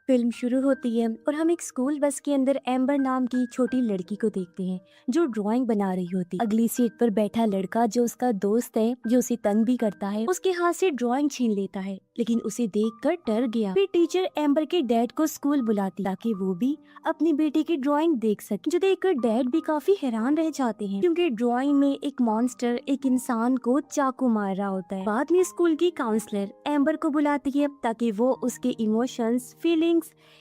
Film शुरू होती है और हम एक स्कूल बस के अंदर एम्बर नाम की छोटी लड़की को देखते हैं जो ड्राइंग बना रही होती। अगली सीट पर बैठा लड़का जो उसका दोस्त है, जो उसे तंग भी करता है, उसके हाथ से ड्राइंग छीन लेता है, लेकिन उसे देखकर डर गया। फिर टीचर एम्बर के डैड को स्कूल बुलाती ताकि वो भी अपनी बेटी की ड्राइंग देख सके, जो देखकर डैड भी काफी हैरान रह जाते हैं क्योंकि ड्राइंग में एक मॉन्स्टर एक इंसान को चाकू मार रहा होता है। बाद में स्कूल की काउंसलर एम्बर को बुलाती है ताकि वो उसके इमोशंस, फीलिंग्स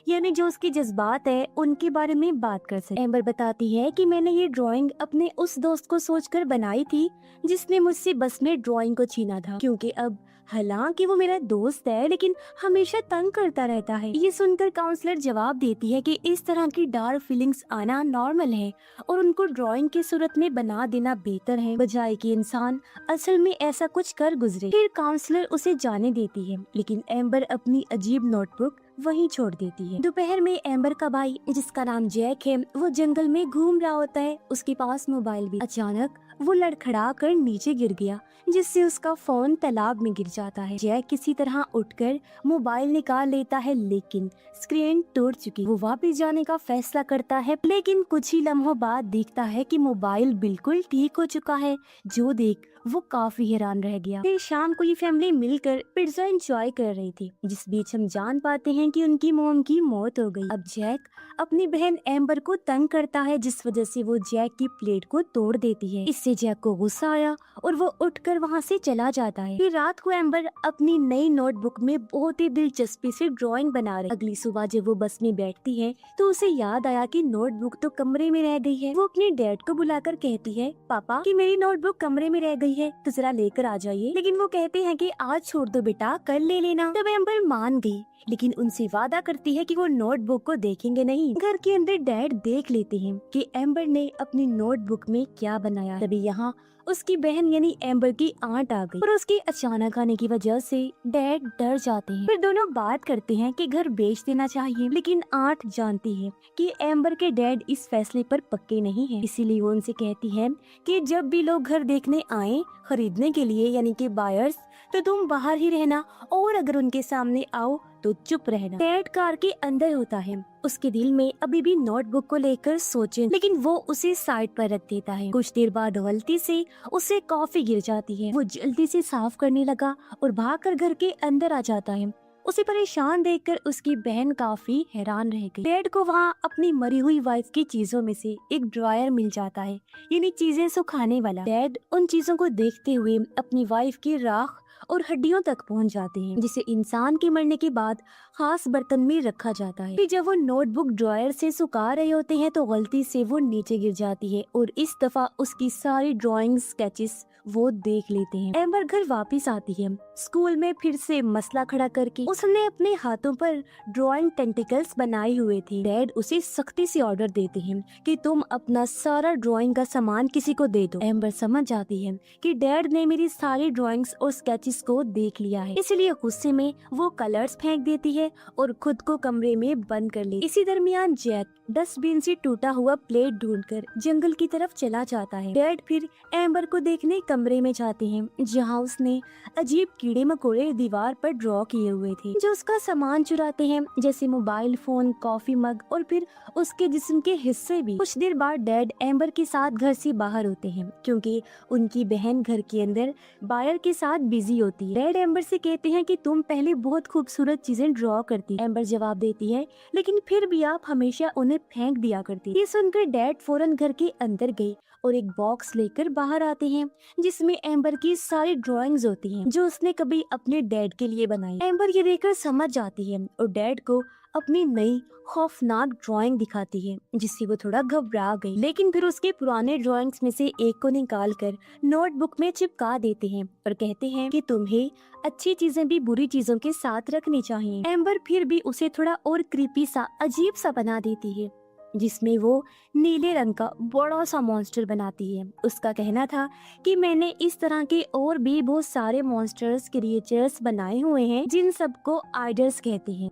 यानी जो उसके जज्बात है उनके बारे में बात कर सके। एम्बर बताती है कि मैंने ये ड्राइंग अपने उस दोस्त को सोचकर बनाई थी जिसने मुझसे बस में ड्राइंग को छीना था, क्योंकि अब हालांकि वो मेरा दोस्त है लेकिन हमेशा तंग करता रहता है। ये सुनकर काउंसलर जवाब देती है कि इस तरह की डार्क फीलिंग्स आना नॉर्मल है और उनको ड्राइंग की सूरत में बना देना बेहतर है, बजाय कि इंसान असल में ऐसा कुछ कर गुजरे। फिर काउंसलर उसे जाने देती है, लेकिन एम्बर अपनी अजीब नोटबुक वहीं छोड़ देती है। दोपहर में एम्बर का भाई जिसका नाम जैक है वो जंगल में घूम रहा होता है, उसके पास मोबाइल भी। अचानक वो लड़खड़ा कर नीचे गिर गया जिससे उसका फोन तालाब में गिर जाता है। जैक किसी तरह उठकर मोबाइल निकाल लेता है लेकिन स्क्रीन टूट चुकी। वो वापस जाने का फैसला करता है, लेकिन कुछ ही लम्हों बाद देखता है कि मोबाइल बिल्कुल ठीक हो चुका है, जो देख वो काफी हैरान रह गया। फिर शाम को ये फैमिली मिलकर पिज्जा एंजॉय कर रही थी, जिस बीच हम जान पाते हैं कि उनकी मॉम की मौत हो गई। अब जैक अपनी बहन एम्बर को तंग करता है जिस वजह से वो जैक की प्लेट को तोड़ देती है। इससे जैक को गुस्सा आया और वो उठकर वहाँ से चला जाता है। फिर रात को एम्बर अपनी नई नोटबुक में बहुत ही दिलचस्पी से ड्राइंग बना रही। अगली सुबह जब वो बस में बैठती है तो उसे याद आया कि नोटबुक तो कमरे में रह गई है। वो अपने डैड को बुलाकर कहती है, पापा कि मेरी नोटबुक कमरे में रह गई है तो जरा लेकर आ जाइए। लेकिन वो कहते हैं कि आज छोड़ दो बेटा, कल ले लेना। तब एम्बर मान गई, लेकिन उनसे वादा करती है कि वो नोटबुक को देखेंगे नहीं। घर के अंदर डैड देख लेते हैं कि एम्बर ने अपनी नोटबुक में क्या बनाया। तभी यहाँ उसकी बहन यानी एम्बर की आंट आ गई और उसके अचानक आने की वजह से डैड डर जाते हैं। फिर दोनों बात करते हैं कि घर बेच देना चाहिए, लेकिन आंट जानती है कि एम्बर के डैड इस फैसले पर पक्के नहीं हैं। इसीलिए वो उनसे कहती है कि जब भी लोग घर देखने आए खरीदने के लिए यानी कि बायर्स, तो तुम बाहर ही रहना और अगर उनके सामने आओ तो चुप रहना। डैड कार के अंदर होता है, उसके दिल में अभी भी नोटबुक को लेकर सोचे, लेकिन वो उसे साइड पर रख देता है। कुछ देर बाद गलती से उसे कॉफी गिर जाती है। वो जल्दी से साफ करने लगा और भागकर घर के अंदर आ जाता है। उसे परेशान देखकर उसकी बहन काफी हैरान रह गई। डैड को वहाँ अपनी मरी हुई वाइफ की चीजों में से एक ड्रायर मिल जाता है, यानी चीजें सुखाने वाला। डैड उन चीजों को देखते हुए अपनी वाइफ की राख और हड्डियों तक पहुंच जाते हैं, जिसे इंसान के मरने के बाद खास बर्तन में रखा जाता है। फिर जब वो नोटबुक ड्रायर से सुखा रहे होते हैं तो गलती से वो नीचे गिर जाती है और इस दफा उसकी सारी ड्राइंग स्केचेस वो देख लेते हैं। एम्बर घर वापस आती है, स्कूल में फिर से मसला खड़ा करके उसने अपने हाथों पर ड्राइंग टेंटिकल्स बनाए हुए थे। डैड उसे सख्ती से ऑर्डर देते हैं कि तुम अपना सारा ड्राइंग का सामान किसी को दे दो। एम्बर समझ जाती है कि डैड ने मेरी सारी ड्राइंग्स और स्केचेस को देख लिया है, इसलिए गुस्से में वो कलर्स फेंक देती है और खुद को कमरे में बंद कर ले। इसी दरमियान जैक डस्टबिन से टूटा हुआ प्लेट ढूंढकर जंगल की तरफ चला जाता है। डैड फिर एम्बर को देखने कमरे में जाते हैं जहाँ उसने अजीब कीड़े मकोड़े दीवार पर ड्रॉ किए हुए थे जो उसका सामान चुराते हैं, जैसे मोबाइल फोन, कॉफी मग और फिर उसके जिस्म के हिस्से भी। कुछ देर बाद डैड एम्बर के साथ घर से बाहर होते हैं क्योंकि उनकी बहन घर के अंदर बायर के साथ बिजी होती है। डैड एम्बर से कहते हैं कि तुम पहले बहुत खूबसूरत चीजें ड्रॉ करती। एम्बर जवाब देती है, लेकिन फिर भी आप हमेशा उन्हें फेंक दिया करती। ये सुनकर डैड फौरन घर के अंदर गए और एक बॉक्स लेकर बाहर आते हैं जिसमें एम्बर की सारी ड्राइंग्स होती हैं जो उसने कभी अपने डैड के लिए बनाई। एम्बर ये देखकर समझ जाती है और डैड को अपनी नई खौफनाक ड्राइंग दिखाती है जिससे वो थोड़ा घबरा गई, लेकिन फिर उसके पुराने ड्राइंग्स में से एक को निकालकर नोटबुक में चिपका देते हैं और कहते हैं कि तुम्हें अच्छी चीजें भी बुरी चीजों के साथ रखनी चाहिए। एम्बर फिर भी उसे थोड़ा और क्रीपी सा, अजीब सा बना देती है जिसमें वो नीले रंग का बड़ा सा मॉन्स्टर बनाती है। उसका कहना था कि मैंने इस तरह के और भी बहुत सारे मॉन्स्टर्स, क्रिएचर्स बनाए हुए हैं जिन सबको आइडल्स कहते हैं।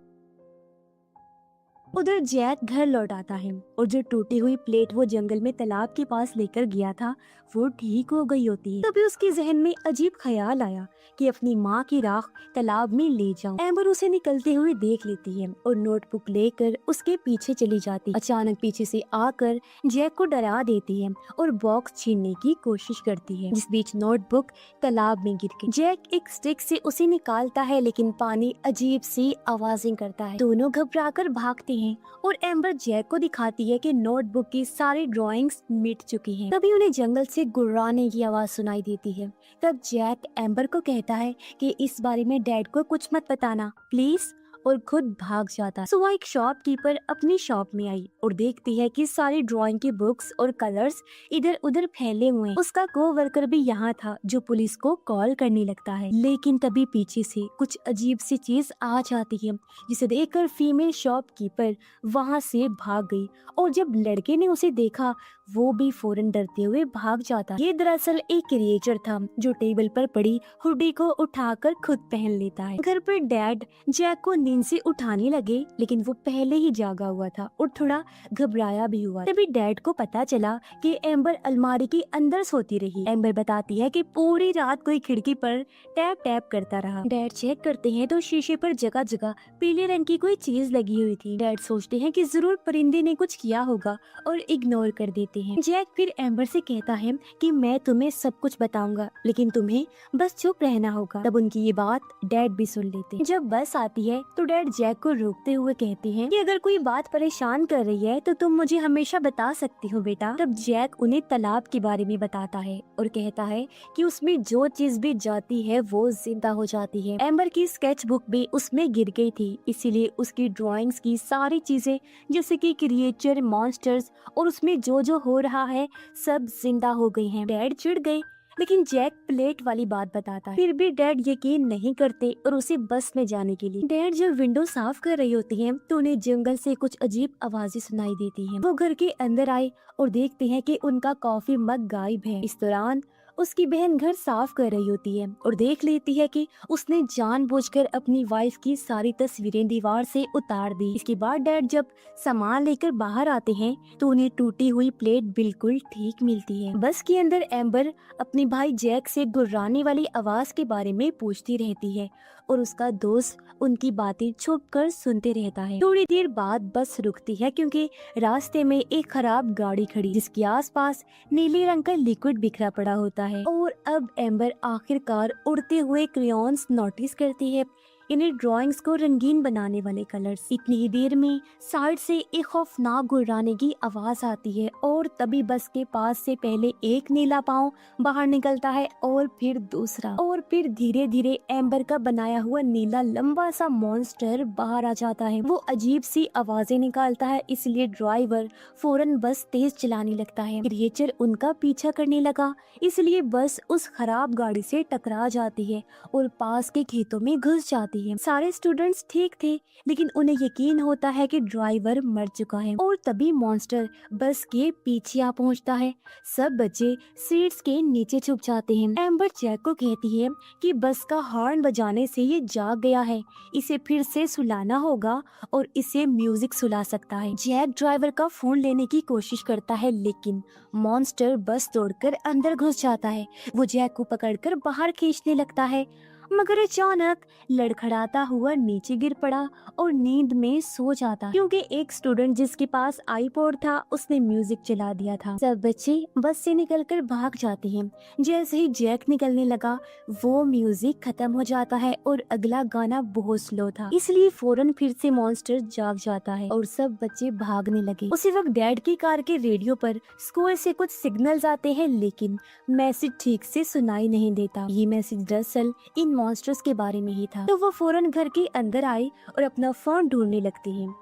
उधर जैक घर लौट आता है और जो टूटी हुई प्लेट वो जंगल में तालाब के पास लेकर गया था वो ठीक हो गई होती है। तभी उसके जहन में अजीब ख्याल आया कि अपनी माँ की राख तालाब में ले जाऊं। एम्बर उसे निकलते हुए देख लेती है और नोटबुक लेकर उसके पीछे चली जाती। अचानक पीछे से आकर जैक को डरा देती है और बॉक्स छीनने की कोशिश करती है, जिस बीच नोटबुक तालाब में गिर गई। जैक एक स्टिक से उसे निकालता है लेकिन पानी अजीब सी आवाजें करता है। दोनों घबराकर भागते हैं और एम्बर जैक को दिखाती है कि नोटबुक की सारी ड्राइंग्स मिट चुकी हैं। तभी उन्हें जंगल से गुर्राने की आवाज सुनाई देती है। तब जैक एम्बर को कहता है कि इस बारे में डैड को कुछ मत बताना प्लीज, और खुद भाग जाता। सुबह एक शॉपकीपर अपनी शॉप में आई और देखती है कि सारी ड्राइंग की बुक्स और कलर्स इधर उधर फैले हुए हैं। उसका कोवर्कर भी यहाँ था जो पुलिस को कॉल करने लगता है, लेकिन तभी पीछे से कुछ अजीब सी चीज आ जाती है जिसे देखकर फीमेल शॉपकीपर वहाँ से भाग गई और जब लड़के ने उसे देखा वो भी फौरन डरते हुए भाग जाता। ये दरअसल एक क्रिएचर था जो टेबल पर पड़ी हुडी को उठाकर खुद पहन लेता है। घर पर डैड जैक को नींद से उठाने लगे लेकिन वो पहले ही जागा हुआ था और थोड़ा घबराया भी हुआ। तभी डैड को पता चला कि एम्बर अलमारी के अंदर सोती रही। एम्बर बताती है कि पूरी रात कोई खिड़की पर टैप टैप करता रहा। डैड चेक करते हैं तो शीशे पर जगह जगह पीले रंग की कोई चीज लगी हुई थी। डैड सोचते हैं कि जरूर परिंदे ने कुछ किया होगा और इग्नोर कर देते हैं। जैक फिर एम्बर से कहता है कि मैं तुम्हें सब कुछ बताऊंगा लेकिन तुम्हें बस चुप रहना होगा। तब उनकी ये बात डैड भी सुन लेते हैं। जब बस आती है तो डैड जैक को रोकते हुए कहते हैं कि अगर कोई बात परेशान कर रही है तो तुम मुझे हमेशा बता सकती हो बेटा। तब जैक उन्हें तालाब के बारे में बताता है और कहता है कि उसमें जो चीज भी जाती है वो जिंदा हो जाती है। एम्बर की स्केच बुक भी उसमें गिर गई थी, इसीलिए उसकी ड्राइंग्स की सारी चीजें जैसे कि क्रिएचर, मॉन्स्टर्स और उसमें जो हो रहा है सब जिंदा हो गई हैं। डैड चिढ़ गए लेकिन जैक प्लेट वाली बात बताता है। फिर भी डैड यकीन नहीं करते और उसे बस में जाने के लिए। डैड जब विंडो साफ कर रही होती हैं तो उन्हें जंगल से कुछ अजीब आवाजें सुनाई देती हैं। वो घर के अंदर आए और देखते हैं कि उनका कॉफी मग गायब है। इस दौरान उसकी बहन घर साफ कर रही होती है और देख लेती है कि उसने जानबूझकर अपनी वाइफ की सारी तस्वीरें दीवार से उतार दी। इसके बाद डैड जब सामान लेकर बाहर आते हैं तो उन्हें टूटी हुई प्लेट बिल्कुल ठीक मिलती है। बस के अंदर एम्बर अपने भाई जैक से गुर्राने वाली आवाज के बारे में पूछती रहती है और उसका दोस्त उनकी बातें छुप कर सुनते रहता है। थोड़ी देर बाद बस रुकती है क्योंकि रास्ते में एक खराब गाड़ी खड़ी जिसके आसपास नीले रंग का लिक्विड बिखरा पड़ा होता है। और अब एम्बर आखिरकार उड़ते हुए क्रेयॉन्स नोटिस करती है, इन्हें ड्राइंग्स को रंगीन बनाने वाले कलर्स। इतनी ही देर में साइड से एक खौफनाक गुर्राने की आवाज आती है और तभी बस के पास से पहले एक नीला पाँव बाहर निकलता है और फिर दूसरा और फिर धीरे धीरे एम्बर का बनाया हुआ नीला लंबा सा मॉन्स्टर बाहर आ जाता है। वो अजीब सी आवाजें निकालता है, इसलिए ड्राइवर फौरन बस तेज चलाने लगता है। क्रिएचर उनका पीछा करने लगा, इसलिए बस उस खराब गाड़ी से टकरा जाती है और पास के खेतों में घुस जाती है। सारे स्टूडेंट्स ठीक थे लेकिन उन्हें यकीन होता है कि ड्राइवर मर चुका है और तभी मॉन्स्टर बस के पीछे आ पहुंचता है। सब बच्चे सीट्स के नीचे छुप जाते हैं। एम्बर जैक को कहती है कि बस का हॉर्न बजाने से ये जाग गया है, इसे फिर से सुलाना होगा और इसे म्यूजिक सुला सकता है। जैक ड्राइवर का फोन लेने की कोशिश करता है लेकिन मॉन्स्टर बस तोड़कर अंदर घुस जाता है। वो जैक को पकड़कर बाहर खींचने लगता है मगर अचानक लड़खड़ाता हुआ नीचे गिर पड़ा और नींद में सो जाता क्योंकि एक स्टूडेंट जिसके पास आईपॉड था उसने म्यूजिक चला दिया था। सब बच्चे बस से निकलकर भाग जाते हैं। जैसे ही जैक निकलने लगा वो म्यूजिक खत्म हो जाता है और अगला गाना बहुत स्लो था, इसलिए फौरन फिर से मॉन्स्टर जाग जाता है और सब बच्चे भागने लगे। उसी वक्त डैड की कार के रेडियो पर स्कूल से कुछ सिग्नल्स आते हैं लेकिन मैसेज ठीक से सुनाई नहीं देता। ये मैसेज दरअसल इन मॉन्स्टर्स के बारे में ही था। तो वो फौरन घर के अंदर आई और अपना फोन ढूंढने लगती हैं।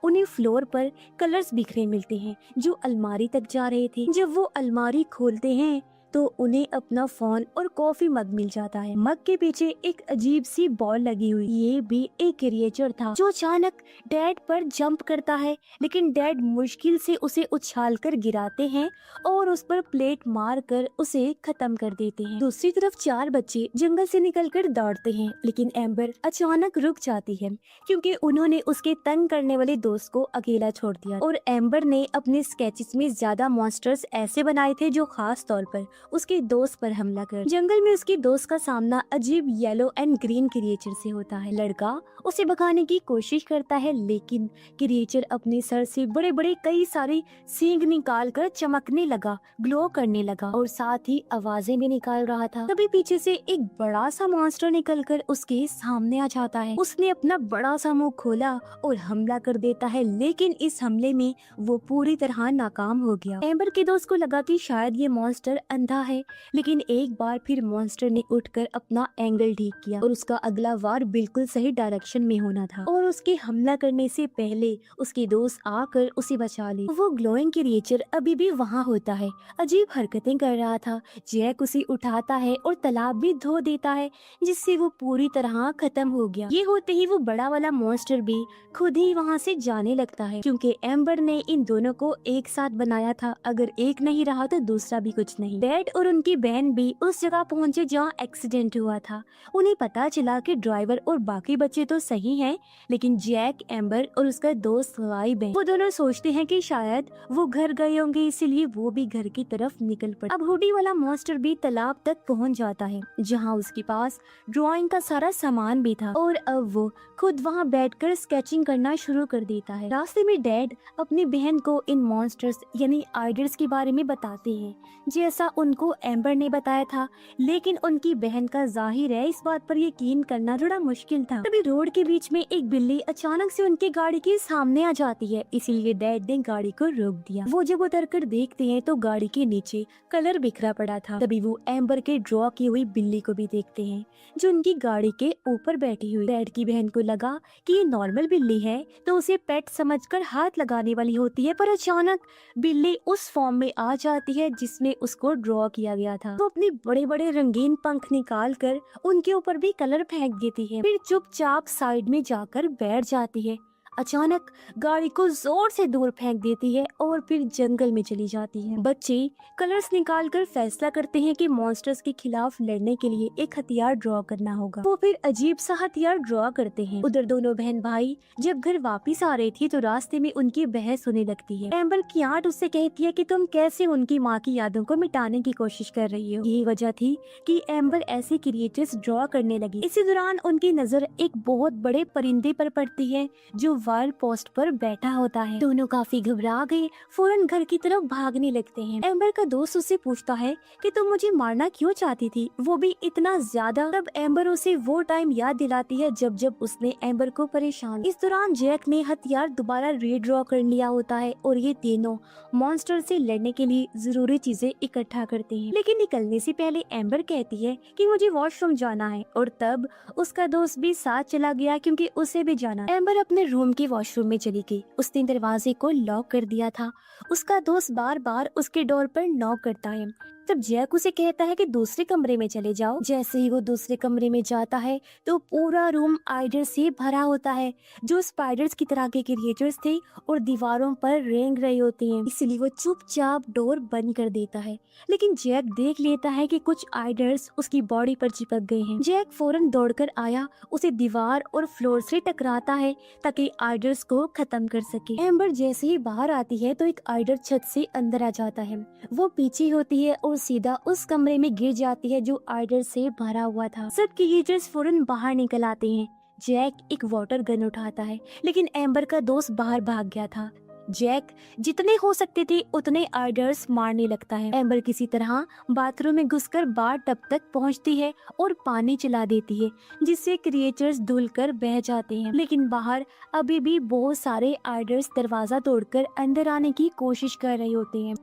उन्हें फ्लोर पर कलर्स बिखरे मिलते हैं जो अलमारी तक जा रहे थे। जब वो अलमारी खोलते हैं तो उन्हें अपना फोन और कॉफी मग मिल जाता है। मग के पीछे एक अजीब सी बॉल लगी हुई, ये भी एक क्रिएचर था जो अचानक डैड पर जंप करता है, लेकिन डैड मुश्किल से उसे उछाल कर गिराते हैं और उस पर प्लेट मार कर उसे खत्म कर देते हैं। दूसरी तरफ 4 बच्चे जंगल से निकलकर दौड़ते हैं, लेकिन एम्बर अचानक रुक जाती है क्योंकि उन्होंने उसके तंग करने वाले दोस्त को अकेला छोड़ दिया और एम्बर ने अपने स्केचेस में ज्यादा मॉन्स्टर्स ऐसे बनाए थे जो खास तौर पर उसके दोस्त पर हमला कर। जंगल में उसके दोस्त का सामना अजीब येलो एंड ग्रीन क्रिएचर से होता है। लड़का उसे भगाने की कोशिश करता है, लेकिन क्रिएचर अपने सर से बड़े बड़े कई सारे सींग निकाल कर चमकने लगा, ग्लो करने लगा और साथ ही आवाजें भी निकाल रहा था। तभी पीछे से एक बड़ा सा मॉन्स्टर निकलकर उसके सामने आ जाता है। उसने अपना बड़ा सा मुंह खोला और हमला कर देता है, लेकिन इस हमले में वो पूरी तरह नाकाम हो गया। एम्बर के दोस्त को लगा कि शायद ये मॉन्स्टर अंधा है, लेकिन एक बार फिर मॉन्स्टर ने उठकर अपना एंगल ठीक किया और उसका अगला वार बिल्कुल सही डायरेक्शन में होना था और उसके हमला करने से पहले उसके दोस्त आकर उसे बचा ले। वो ग्लोइंग क्रिएचर अभी भी वहाँ होता है, अजीब हरकतें कर रहा था। जैक उसे उठाता है और तालाब भी धो देता है, जिससे वो पूरी तरह खत्म हो गया। ये होते ही वो बड़ा वाला मॉन्स्टर भी खुद ही वहाँ से जाने लगता है, क्योंकि एम्बर ने इन दोनों को एक साथ बनाया था। अगर एक नहीं रहा तो दूसरा भी कुछ नहीं। डैड और उनकी बहन भी उस जगह पहुँचे जहाँ एक्सीडेंट हुआ था। उन्हें पता चला कि ड्राइवर और बाकी बच्चे तो सही हैं, लेकिन जैक, एम्बर और उसका दोस्त गायब है। वो दोनों सोचते हैं कि शायद वो घर गए होंगे, इसीलिए वो भी घर की तरफ निकल पड़े। अब हुडी वाला मॉन्स्टर भी तालाब तक पहुंच जाता है, जहां उसके पास ड्राइंग का सारा सामान भी था और अब वो खुद वहां बैठकर स्केचिंग करना शुरू कर देता है। रास्ते में डैड अपनी बहन को इन मॉन्स्टर्स यानी आइडल्स के बारे में बताते हैं, जैसा उनको एम्बर ने बताया था, लेकिन उनकी बहन का जाहिर है इस बात पर यकीन करना थोड़ा मुश्किल था। तभी रोड के बीच में एक बिल्ली अचानक से उनकी गाड़ी के सामने आ जाती है, इसीलिए डैड ने गाड़ी को रोक दिया। वो जब उतर कर देखते हैं तो गाड़ी के नीचे कलर बिखरा पड़ा था। तभी वो एम्बर के ड्रॉ की हुई बिल्ली को भी देखते हैं, जो उनकी गाड़ी के ऊपर बैठी हुई। डैड की बहन को लगा कि ये नॉर्मल बिल्ली है, तो उसे पेट समझकर हाथ लगाने वाली होती है, पर अचानक बिल्ली उस फॉर्म में आ जाती है जिसमें उसको ड्रॉ किया गया था। वो अपने बड़े बड़े रंगीन पंख निकाल कर उनके ऊपर भी कलर फेंक देती है, फिर चुपचाप साइड में जाकर बैठ जाती है। अचानक गाड़ी को जोर से दूर फेंक देती है और फिर जंगल में चली जाती है। बच्चे कलर्स निकालकर फैसला करते हैं कि मॉन्स्टर्स के खिलाफ लड़ने के लिए एक हथियार ड्रॉ करना होगा। वो फिर अजीब सा हथियार ड्रॉ करते हैं। उधर दोनों बहन भाई जब घर वापस आ रही थी तो रास्ते में उनकी बहस होने लगती है। एम्बर की आंट उससे कहती है कि तुम कैसे उनकी माँ की यादों को मिटाने की कोशिश कर रही हो। यही वजह थी कि एम्बर ऐसे क्रिएचर्स ड्रॉ करने लगी। इसी दौरान उनकी नजर एक बहुत बड़े परिंदे पर पड़ती है जो वाल पोस्ट पर बैठा होता है। दोनों काफी घबरा गए, फौरन घर की तरफ भागने लगते हैं। एम्बर का दोस्त उससे पूछता है कि तुम मुझे मारना क्यों चाहती थी, वो भी इतना ज्यादा। तब एम्बर उसे वो टाइम याद दिलाती है जब उसने एम्बर को परेशान। इस दौरान जैक ने हथियार दोबारा रीड्रॉ कर लिया होता है और ये तीनों मॉन्स्टर से लड़ने के लिए जरूरी चीजें इकट्ठा करते हैं। लेकिन निकलने से पहले एम्बर कहती है कि मुझे वॉशरूम जाना है, और तब उसका दोस्त भी साथ चला गया क्योंकि उसे भी जाना। एम्बर अपने रूम के वॉशरूम में चली गई। उसने दरवाजे को लॉक कर दिया था। उसका दोस्त बार बार उसके डोर पर नॉक करता है। तब जैक उसे कहता है कि दूसरे कमरे में चले जाओ। जैसे ही वो दूसरे कमरे में जाता है तो पूरा रूम आइडल से भरा होता है, जो स्पाइडर्स की तरह के क्रिएचर्स थे और दीवारों पर रेंग रहे होते हैं। इसलिए वो चुपचाप डोर बंद कर देता है, लेकिन जैक देख लेता है कि कुछ आइडल्स उसकी बॉडी पर चिपक गए हैं। जैक फौरन दौड़कर आया, उसे दीवार और फ्लोर से टकराता है ताकि आइडल्स को खत्म कर सके। एम्बर जैसे ही बाहर आती है तो एक आइडल छत से अंदर आ जाता है। वो पीछे होती है और सीधा उस कमरे में गिर जाती है जो आइडल से भरा हुआ था। सब क्रिएचर्स फौरन बाहर निकल आते हैं। जैक एक वाटर गन उठाता है, लेकिन एम्बर का दोस्त बाहर भाग गया था। जैक जितने हो सकते थे उतने आइडल्स मारने लगता है। एम्बर किसी तरह बाथरूम में घुसकर बार टब तक पहुंचती है और पानी चला देती है, जिससे क्रिएचर्स धुलकर बह जाते हैं। लेकिन बाहर अभी भी बहुत सारे आइडल्स दरवाजा तोड़कर अंदर आने की कोशिश कर रहे होते हैं।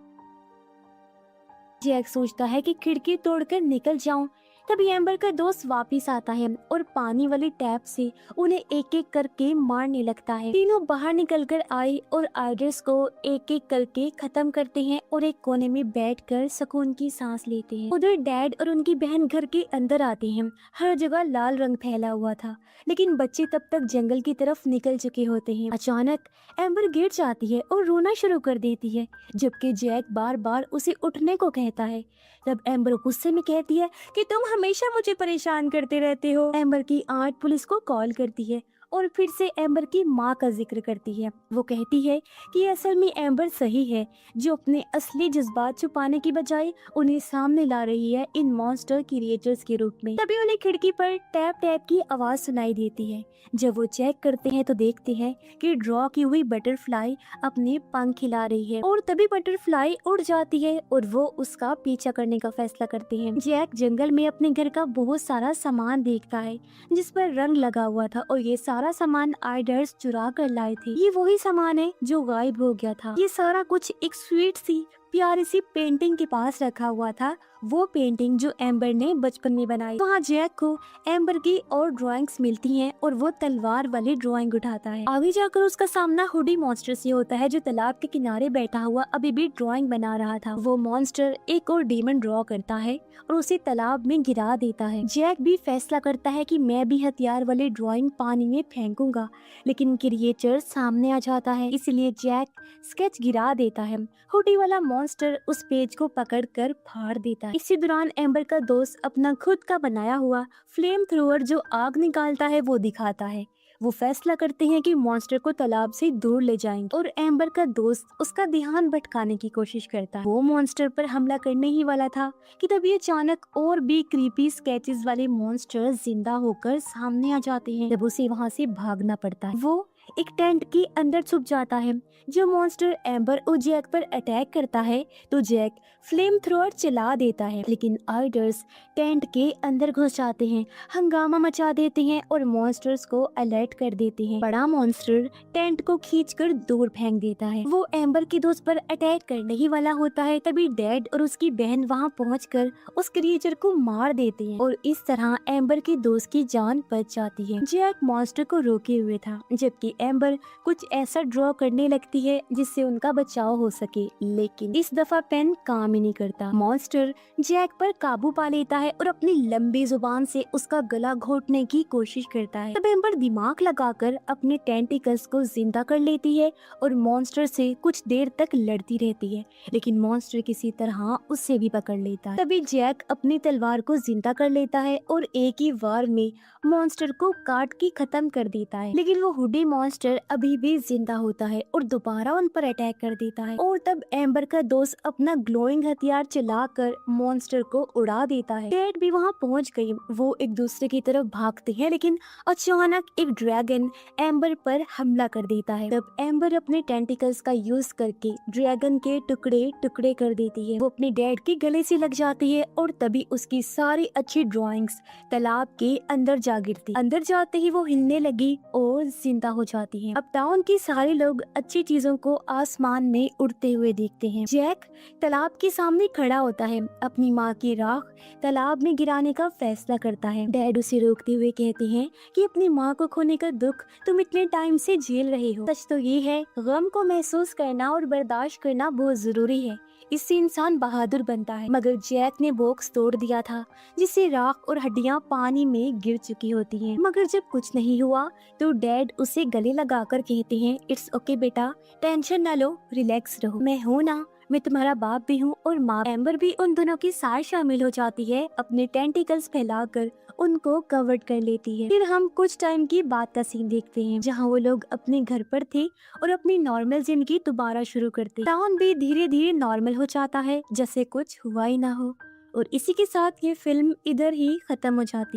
जैक सोचता है कि खिड़की तोड़कर निकल जाऊं, तभी एम्बर का दोस्त वापिस आता है और पानी वाली टैप से उन्हें एक एक करके मारने लगता है। तीनों बाहर निकल कर आए और आइडर्स को एक एक करके खत्म करते हैं और एक कोने में बैठकर सुकून की सांस लेते हैं। उधर डैड और उनकी बहन घर के अंदर आते हैं। हर जगह लाल रंग फैला हुआ था, लेकिन बच्चे तब तक जंगल की तरफ निकल चुके होते हैं। अचानक एम्बर गिर जाती है और रोना शुरू कर देती है, जबकि जैक बार बार उसे उठने को कहता है। तब एम्बर गुस्से में कहती है कि तुम हमेशा मुझे परेशान करते रहते हो। एम्बर की आंट पुलिस को कॉल करती है और फिर से एम्बर की माँ का जिक्र करती है। वो कहती है कि असल में एम्बर सही है, जो अपने असली जज्बात छुपाने की बजाय उन्हें सामने ला रही है इन मॉन्स्टर क्रिएचर्स के रूप में। तभी उन्हें खिड़की पर टैप टैप की आवाज सुनाई देती है। जब वो चेक करते हैं तो देखते हैं कि ड्रॉ की हुई बटरफ्लाई अपने पंख हिला रही है और तभी बटरफ्लाई उड़ जाती है और वो उसका पीछा करने का फैसला करते हैं। जैक जंगल में अपने घर का बहुत सारा सामान देखता है जिस पर रंग लगा हुआ था और ये सारा सामान आइडर्स चुरा कर लाए थे। ये वही सामान है जो गायब हो गया था। ये सारा कुछ एक स्वीट सी प्यारी सी पेंटिंग के पास रखा हुआ था, वो पेंटिंग जो एम्बर ने बचपन में बनाई। वहाँ जैक को एम्बर की और ड्राइंग्स मिलती हैं और वो तलवार वाली ड्राइंग उठाता है। आगे जाकर उसका सामना हुडी मॉन्स्टर से होता है, जो तालाब के किनारे बैठा हुआ अभी भी ड्राइंग बना रहा था। वो मॉन्स्टर एक और डीमन ड्रॉ करता है और उसे तालाब में गिरा देता है। जैक भी फैसला करता है कि मैं भी हथियार वाली ड्राइंग पानी में फेंकूंगा, लेकिन क्रिएचर सामने आ जाता है, इसलिए जैक स्केच गिरा देता है। हुडी वाला मॉन्स्टर उस पेज को पकड़कर फाड़ देता है। इसी दौरान एम्बर का दोस्त अपना खुद का बनाया हुआ फ्लेम थ्रोअर जो आग निकालता है वो दिखाता है। वो फैसला करते हैं कि मॉन्स्टर को तालाब से दूर ले जाएंगे और एम्बर का दोस्त उसका ध्यान भटकाने की कोशिश करता है। वो मॉन्स्टर पर हमला करने ही वाला था कि तभी अचानक और भी क्रीपी स्केचेस वाले मॉन्स्टर जिंदा होकर सामने आ जाते हैं। जब उसे वहाँ से भागना पड़ता है, वो एक टेंट के अंदर छुप जाता है। जो मॉन्स्टर एम्बर और जैक पर अटैक करता है तो जैक फ्लेम थ्रोअर चला देता है, लेकिन आइडर्स टेंट के अंदर घुस जाते हैं, हंगामा मचा देते हैं और मॉन्स्टर्स को अलर्ट कर देते हैं। बड़ा मॉन्स्टर टेंट को खींचकर दूर फेंक देता है। वो एम्बर के दोस्त पर अटैक करने ही वाला होता है, तभी डैड और उसकी बहन वहाँ पहुंचकर उस क्रिएचर को मार देते हैं और इस तरह एम्बर के दोस्त की जान बच जाती है। जैक मॉन्स्टर को रोके हुए था, जबकि एम्बर कुछ ऐसा ड्रॉ करने लगती है जिससे उनका बचाव हो सके, लेकिन इस दफा पेन काम ही नहीं करता। मॉन्स्टर जैक पर काबू पा लेता है और अपनी लंबी जुबान से उसका गला घोटने की कोशिश करता है। तब एम्बर दिमाग लगाकर अपने टेंटिकल्स को जिंदा कर लेती है और मॉन्स्टर से कुछ देर तक लड़ती रहती है, लेकिन मॉन्स्टर किसी तरह उससे भी पकड़ लेता है। तभी जैक अपनी तलवार को जिंदा कर लेता है और एक ही वार में मॉन्स्टर को काट के खत्म कर देता है, लेकिन वो हुडी मॉन्स्टर अभी भी जिंदा होता है और दोबारा उन पर अटैक कर देता है। और तब एम्बर का दोस्त अपना ग्लोइंग हथियार चलाकर मॉन्स्टर को उड़ा देता है। डैड भी वहाँ पहुँच गई। वो एक दूसरे की तरफ भागते हैं, लेकिन अचानक एक ड्रैगन एम्बर पर हमला कर देता है। तब एम्बर अपने टेंटिकल्स का यूज करके ड्रैगन के टुकड़े टुकड़े कर देती है। वो अपने डैड के गले से लग जाती है और तभी उसकी सारी अच्छी ड्राइंग्स तालाब के अंदर जा गिरती। अंदर जाते ही वो हिलने लगी और जिंदा हो जाती है। अब टाउन के सारे लोग अच्छी चीजों को आसमान में उड़ते हुए देखते हैं। जैक तालाब के सामने खड़ा होता है, अपनी माँ की राख तालाब में गिराने का फैसला करता है। डैड उसे रोकते हुए कहते हैं कि अपनी माँ को खोने का दुख तुम इतने टाइम से झेल रहे हो। सच तो ये है, गम को महसूस करना और बर्दाश्त करना बहुत जरूरी है, इससे इंसान बहादुर बनता है। मगर जैक ने बॉक्स तोड़ दिया था, जिससे राख और हड्डियां पानी में गिर चुकी होती हैं। मगर जब कुछ नहीं हुआ तो डैड उसे गले लगाकर कहते हैं, इट्स ओके बेटा, टेंशन न लो, रिलैक्स रहो, मैं हूँ ना, मैं तुम्हारा बाप भी हूँ और माँ। एम्बर भी उन दोनों के साथ शामिल हो जाती है, अपने टेंटिकल्स फैलाकर उनको कवर कर लेती है। फिर हम कुछ टाइम की बात का सीन देखते हैं, जहाँ वो लोग अपने घर पर थे और अपनी नॉर्मल जिंदगी दोबारा शुरू करते। टाउन भी धीरे धीरे नॉर्मल हो जाता है, जैसे कुछ हुआ ही ना हो। और इसी के साथ ये फिल्म इधर ही खत्म हो जाती है।